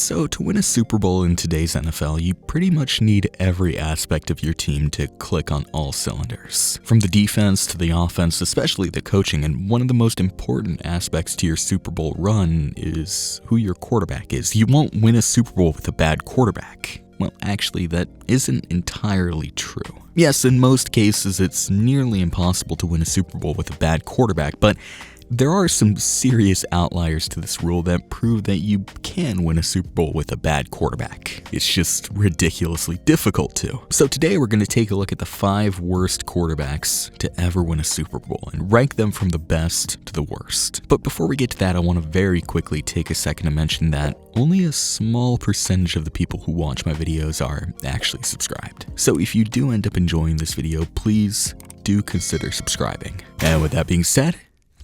So to win a Super Bowl in today's NFL, you pretty much need every aspect of your team to click on all cylinders. From the defense to the offense, especially the coaching, and one of the most important aspects to your Super Bowl run is who your quarterback is. You won't win a Super Bowl with a bad quarterback. Well, actually, that isn't entirely true. Yes, in most cases, it's nearly impossible to win a Super Bowl with a bad quarterback, but there are some serious outliers to this rule that prove that you can win a Super Bowl with a bad quarterback. It's just ridiculously difficult to. So today we're going to take a look at the 5 worst quarterbacks to ever win a Super Bowl and rank them from the best to the worst. But before we get to that, I want to very quickly take a second to mention that only a small percentage of the people who watch my videos are actually subscribed. So if you do end up enjoying this video, please do consider subscribing. And with that being said,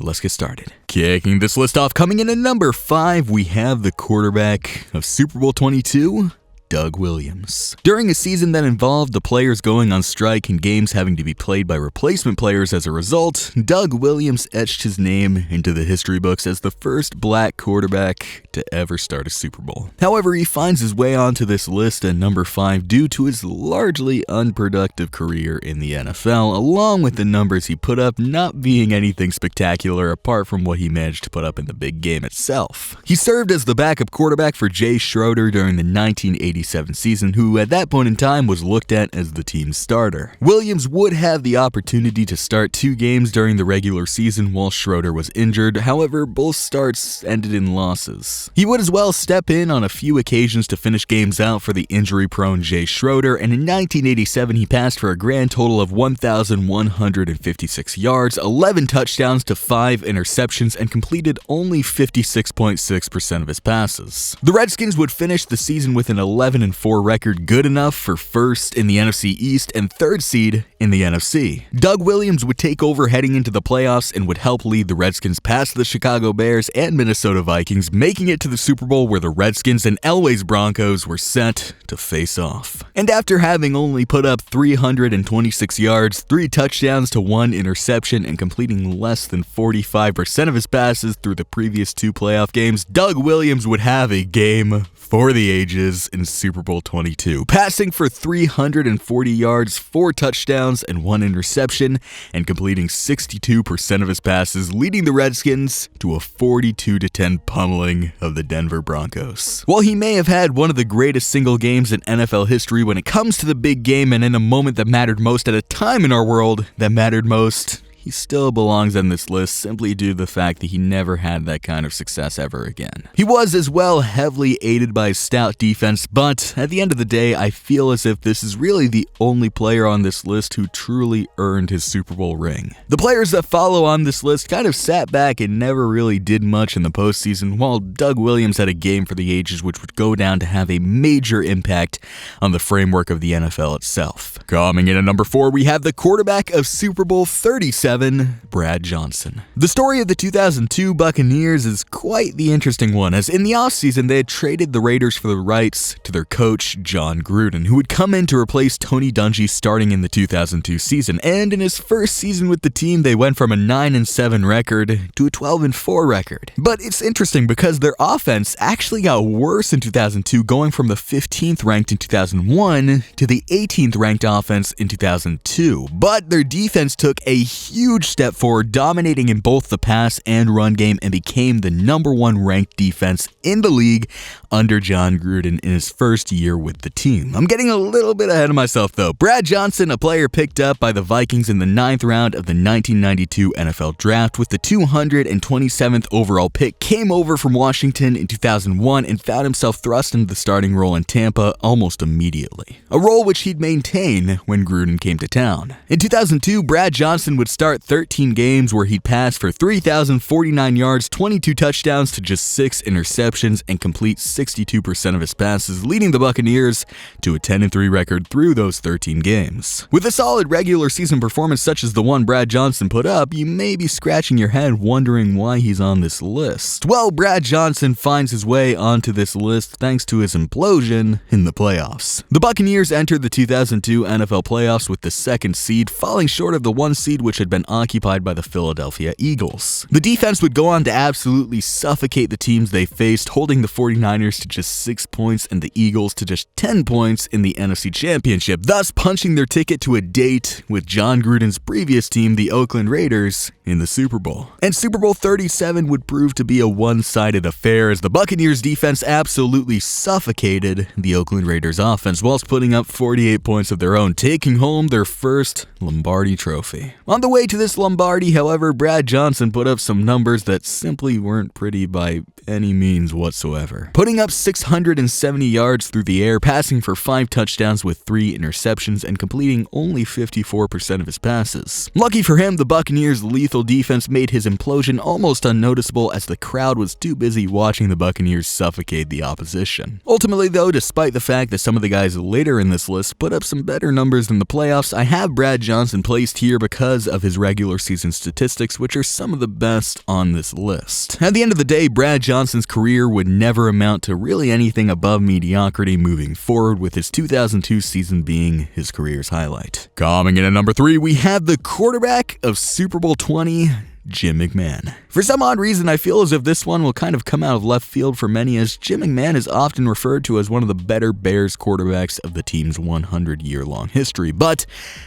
let's get started. Kicking this list off, coming in at number 5, we have the quarterback of Super Bowl 22, Doug Williams. During a season that involved the players going on strike and games having to be played by replacement players as a result, Doug Williams etched his name into the history books as the first black quarterback to ever start a Super Bowl. However, he finds his way onto this list at number 5 due to his largely unproductive career in the NFL, along with the numbers he put up not being anything spectacular apart from what he managed to put up in the big game itself. He served as the backup quarterback for Jay Schroeder during the 1987 season, who at that point in time was looked at as the team's starter. Williams would have the opportunity to start 2 games during the regular season while Schroeder was injured, however, both starts ended in losses. He would as well step in on a few occasions to finish games out for the injury-prone Jay Schroeder, and in 1987 he passed for a grand total of 1,156 yards, 11 touchdowns to 5 interceptions, and completed only 56.6% of his passes. The Redskins would finish the season with an 11-4 record, good enough for first in the NFC East and 3rd seed in the NFC. Doug Williams would take over heading into the playoffs and would help lead the Redskins past the Chicago Bears and Minnesota Vikings, making it to the Super Bowl where the Redskins and Elway's Broncos were set to face off. And after having only put up 326 yards, 3 touchdowns to 1 interception, and completing less than 45% of his passes through the previous 2 playoff games, Doug Williams would have a game for the ages in Super Bowl 22, passing for 340 yards, 4 touchdowns, and 1 interception, and completing 62% of his passes, leading the Redskins to a 42-10 pummeling of the Denver Broncos. While he may have had one of the greatest single games in NFL history when it comes to the big game and in a moment that mattered most at a time in our world that mattered most, he still belongs on this list simply due to the fact that he never had that kind of success ever again. He was as well heavily aided by his stout defense, but at the end of the day, I feel as if this is really the only player on this list who truly earned his Super Bowl ring. The players that follow on this list kind of sat back and never really did much in the postseason, while Doug Williams had a game for the ages which would go down to have a major impact on the framework of the NFL itself. Coming in at number 4, we have the quarterback of Super Bowl 37, Brad Johnson. The story of the 2002 Buccaneers is quite the interesting one, as in the offseason they had traded the Raiders for the rights to their coach, John Gruden, who would come in to replace Tony Dungy starting in the 2002 season, and in his first season with the team they went from a 9-7 record to a 12-4 record. But it's interesting because their offense actually got worse in 2002, going from the 15th ranked in 2001 to the 18th ranked offense in 2002, but their defense took a huge step forward, dominating in both the pass and run game, and became the number 1 ranked defense in the league under John Gruden in his first year with the team. I'm getting a little bit ahead of myself though. Brad Johnson, a player picked up by the Vikings in the 9th round of the 1992 NFL Draft with the 227th overall pick, came over from Washington in 2001 and found himself thrust into the starting role in Tampa almost immediately, a role which he'd maintain when Gruden came to town. In 2002, Brad Johnson would start 13 games where he'd pass for 3,049 yards, 22 touchdowns to just 6 interceptions, and complete 62% of his passes, leading the Buccaneers to a 10-3 record through those 13 games. With a solid regular season performance such as the one Brad Johnson put up, you may be scratching your head wondering why he's on this list. Well, Brad Johnson finds his way onto this list thanks to his implosion in the playoffs. The Buccaneers entered the 2002 NFL playoffs with the 2nd seed, falling short of the 1 seed which had been position occupied by the Philadelphia Eagles. The defense would go on to absolutely suffocate the teams they faced, holding the 49ers to just 6 points and the Eagles to just 10 points in the NFC Championship, thus punching their ticket to a date with John Gruden's previous team, the Oakland Raiders, in the Super Bowl. And Super Bowl 37 would prove to be a one-sided affair as the Buccaneers defense absolutely suffocated the Oakland Raiders offense whilst putting up 48 points of their own, taking home their first Lombardi trophy. On the way to this Lombardi, however, Brad Johnson put up some numbers that simply weren't pretty by any means whatsoever. Putting up 670 yards through the air, passing for 5 touchdowns with 3 interceptions, and completing only 54% of his passes. Lucky for him, the Buccaneers' lethal defense made his implosion almost unnoticeable as the crowd was too busy watching the Buccaneers suffocate the opposition. Ultimately though, despite the fact that some of the guys later in this list put up some better numbers than the playoffs, I have Brad Johnson placed here because of his regular season statistics, which are some of the best on this list. At the end of the day, Brad Johnson's career would never amount to really anything above mediocrity moving forward, with his 2002 season being his career's highlight. Coming in at number 3, we have the quarterback of Super Bowl 20, Jim McMahon. For some odd reason, I feel as if this one will kind of come out of left field for many, as Jim McMahon is often referred to as one of the better Bears quarterbacks of the team's 100-year-long history. But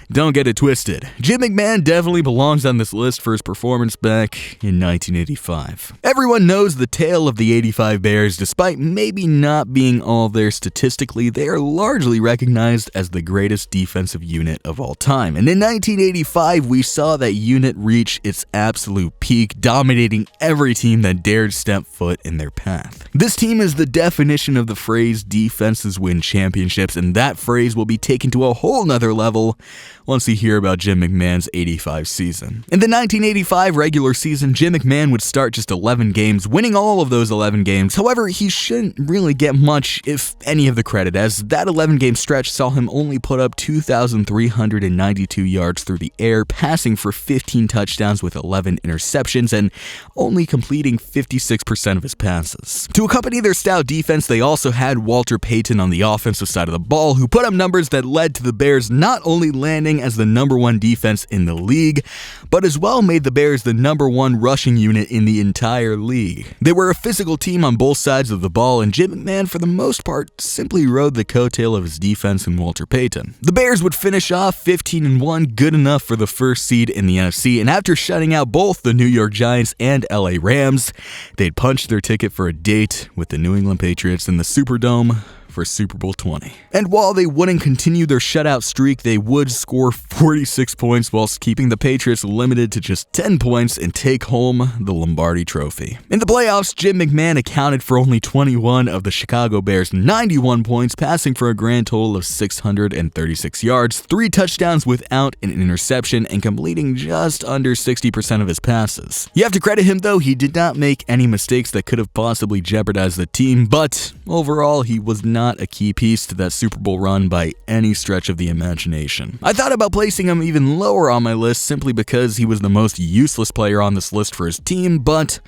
don't get it twisted. Jim McMahon definitely belongs on this list for his performance back in 1985. Everyone knows the tale of the 85 Bears. Despite maybe not being all there statistically, they are largely recognized as the greatest defensive unit of all time. And in 1985, we saw that unit reach its absolute peak, dominating every team that dared step foot in their path. This team is the definition of the phrase defenses win championships, and that phrase will be taken to a whole nother level once you hear about Jim McMahon's 85 season. In the 1985 regular season, Jim McMahon would start just 11 games, winning all of those 11 games. However, he shouldn't really get much, if any, of the credit, as that 11-game stretch saw him only put up 2,392 yards through the air, passing for 15 touchdowns with 11 interceptions, and only completing 56% of his passes. To accompany their stout defense, they also had Walter Payton on the offensive side of the ball, who put up numbers that led to the Bears not only landing as the #1 defense in the league, but as well made the Bears the #1 rushing unit in the entire league. They were a physical team on both sides of the ball, and Jim McMahon, for the most part, simply rode the coattail of his defense and Walter Payton. The Bears would finish off 15-1, good enough for the first seed in the NFC, and after shutting out both the New York Giants and LA Rams, they'd punch their ticket for a date with the New England Patriots in the Superdome for Super Bowl 20. And while they wouldn't continue their shutout streak, they would score 46 points whilst keeping the Patriots limited to just 10 points and take home the Lombardi Trophy. In the playoffs, Jim McMahon accounted for only 21 of the Chicago Bears' 91 points, passing for a grand total of 636 yards, 3 touchdowns without an interception, and completing just under 60% of his passes. You have to credit him though, he did not make any mistakes that could have possibly jeopardized the team, but overall he was not a key piece to that Super Bowl run by any stretch of the imagination. I thought about placing him even lower on my list simply because he was the most useless player on this list for his team, but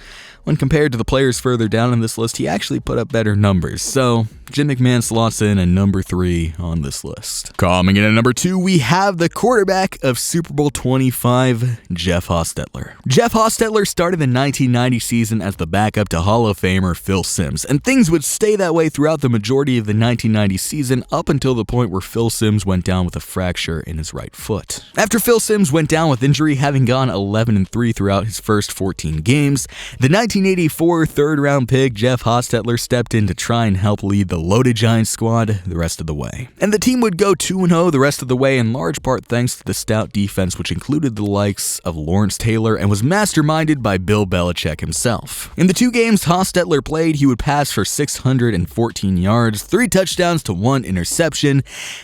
when compared to the players further down on this list, he actually put up better numbers. So Jim McMahon slots in at number 3 on this list. Coming in at number 2, we have the quarterback of Super Bowl 25, Jeff Hostetler. Jeff Hostetler started the 1990 season as the backup to Hall of Famer Phil Simms, and things would stay that way throughout the majority of the 1990 season up until the point where Phil Simms went down with a fracture in his right foot. After Phil Simms went down with injury, having gone 11-3 throughout his first 14 games, the 1984 third-round pick Jeff Hostetler stepped in to try and help lead the loaded Giants squad the rest of the way. And the team would go 2-0 the rest of the way, in large part thanks to the stout defense, which included the likes of Lawrence Taylor and was masterminded by Bill Belichick himself. In the 2 games Hostetler played, he would pass for 614 yards, 3 touchdowns to 1 interception,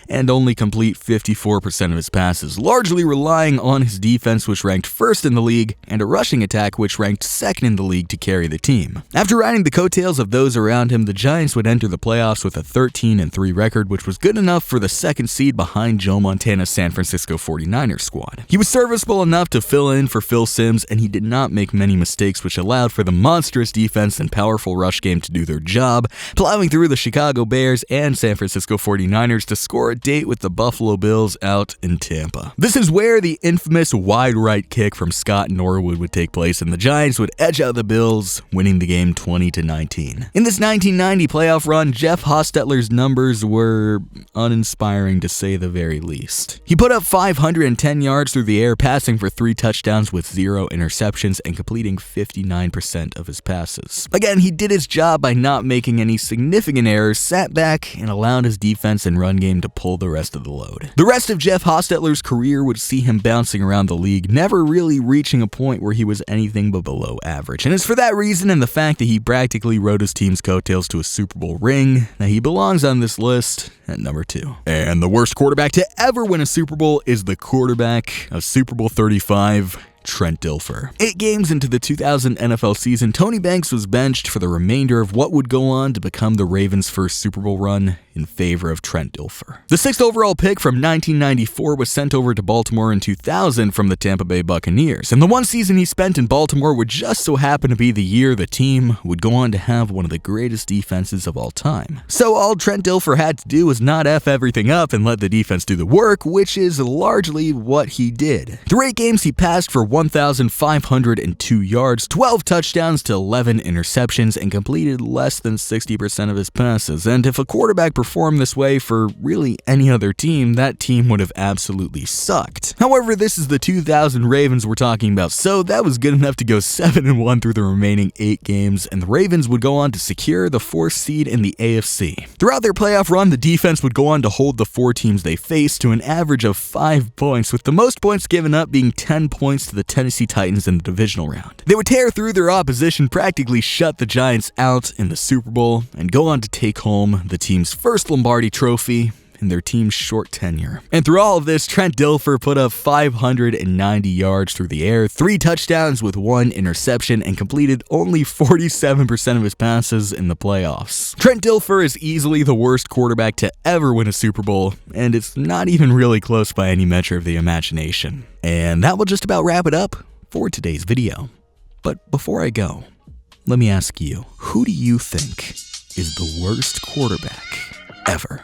and only complete 54% of his passes, largely relying on his defense, which ranked first in the league, and a rushing attack which ranked second in the league to carry the team. After riding the coattails of those around him, the Giants would enter the playoffs with a 13-3 record, which was good enough for the second seed behind Joe Montana's San Francisco 49ers squad. He was serviceable enough to fill in for Phil Simms, and he did not make many mistakes, which allowed for the monstrous defense and powerful rush game to do their job, plowing through the Chicago Bears and San Francisco 49ers to score a date with the Buffalo Bills out in Tampa. This is where the infamous wide right kick from Scott Norwood would take place, and the Giants would edge out the Bills, winning the game 20-19. In this 1990 playoff run, Jeff Hostetler's numbers were uninspiring to say the very least. He put up 510 yards through the air, passing for 3 touchdowns with 0 interceptions and completing 59% of his passes. Again, he did his job by not making any significant errors, sat back, and allowed his defense and run game to pull the rest of the load. The rest of Jeff Hostetler's career would see him bouncing around the league, never really reaching a point where he was anything but below average. And it's for that reason and the fact that he practically rode his team's coattails to a Super Bowl ring that he belongs on this list at number 2. And the worst quarterback to ever win a Super Bowl is the quarterback of Super Bowl 35, Trent Dilfer. 8 games into the 2000 NFL season, Tony Banks was benched for the remainder of what would go on to become the Ravens' first Super Bowl run in favor of Trent Dilfer. The 6th overall pick from 1994 was sent over to Baltimore in 2000 from the Tampa Bay Buccaneers, and the one season he spent in Baltimore would just so happen to be the year the team would go on to have one of the greatest defenses of all time. So all Trent Dilfer had to do was not F everything up and let the defense do the work, which is largely what he did. Through 8 games, he passed for 1,502 yards, 12 touchdowns to 11 interceptions, and completed less than 60% of his passes. And if a quarterback performed this way for really any other team, that team would have absolutely sucked. However, this is the 2000 Ravens we're talking about, so that was good enough to go 7-1 through the remaining 8 games, and the Ravens would go on to secure the 4th seed in the AFC. Throughout their playoff run, the defense would go on to hold the 4 teams they faced to an average of 5 points, with the most points given up being 10 points to the Tennessee Titans in the divisional round. They would tear through their opposition, practically shut the Giants out in the Super Bowl, and go on to take home the team's first Lombardi trophy in their team's short tenure. And through all of this, Trent Dilfer put up 590 yards through the air, 3 touchdowns with 1 interception, and completed only 47% of his passes in the playoffs. Trent Dilfer is easily the worst quarterback to ever win a Super Bowl, and it's not even really close by any measure of the imagination. And that will just about wrap it up for today's video. But before I go, let me ask you, who do you think is the worst quarterback ever?